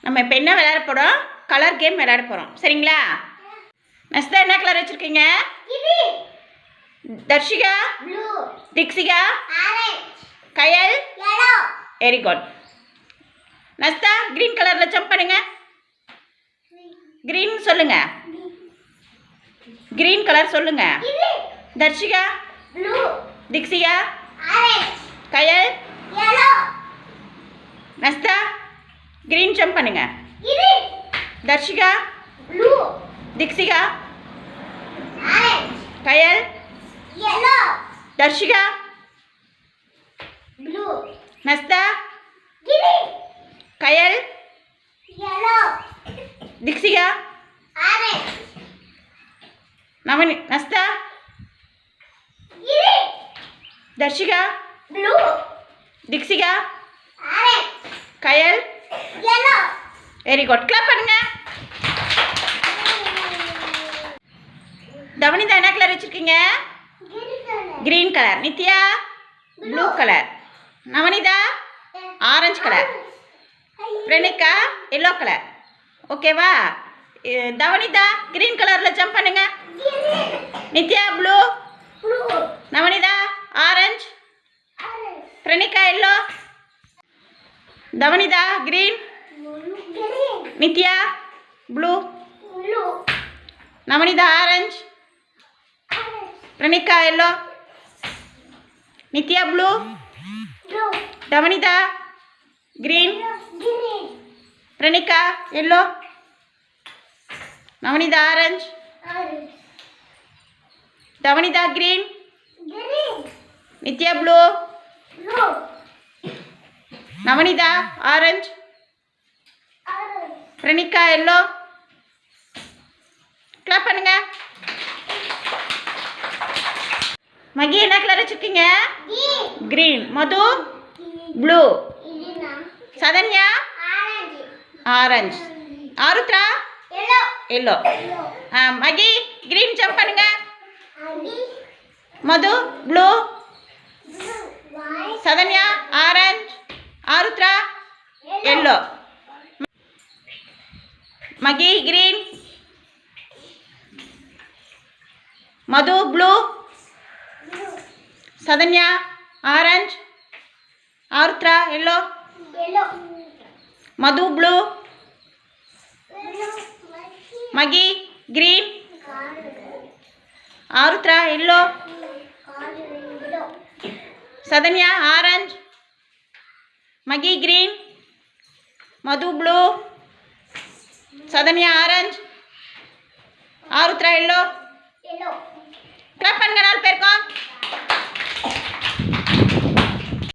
நம்ம இப்போ என்ன விளையாட போகிறோம்? கலர் கேம் விளையாட போகிறோம். சரிங்களா? நஸ்தா என்ன கலர் வச்சுருக்கீங்க? Darshika Dikshika Kayal very good. Nasta green கலரில் ஜம்ப் பண்ணுங்க. கிரீன் சொல்லுங்க. கிரீன் கலர் சொல்லுங்க. தர்ஷிகா திக்ஷிகா கயல் நஸ்தா கிரீன் ஜம்ப் பண்ணுங்க. Darshika Dikshika Kayal Darshika Nasta Kayal Dikshika Nasta Darshika Dikshika Kayal very good. Clap பண்ணுங்க. தவனிதா என்ன கலர் வச்சிருக்கீங்க? Green colour. Nithya blue colour. Navanitha orange colour. Pranika yellow colour. ஓகேவா? தவனிதா கிரீன் கலரில் ஜம்ப் பண்ணுங்க. Nithya blue, Navanitha orange, Pranika yellow, Thavanitha green, Nithya blue, Navanitha orange, Pranika yellow, Nithya blue, Thavanitha green, Pranika yellow, Navanitha orange, Thavanitha green, Nithya blue, Navanitha orange, Pranika yellow. Clap பண்ணுங்க. மகி என்ன colour வச்சிருக்கீங்க? Green. Madhu blue, Sathanya orange, Aarudhra yellow. Magi green jump பண்ணுங்க. Madhu blue, Sathanya orange, Aarudhra yellow. Magi green, Madhu blue, Sathanya orange, Aarudhra yellow, Madhu blue, Magi green, Aarudhra yellow, Sathanya orange, Magi green, Madhu blue, Sathanya orange, Aarudhra yellow. Clap பண்ணுங்க 4 பேருக்கும்.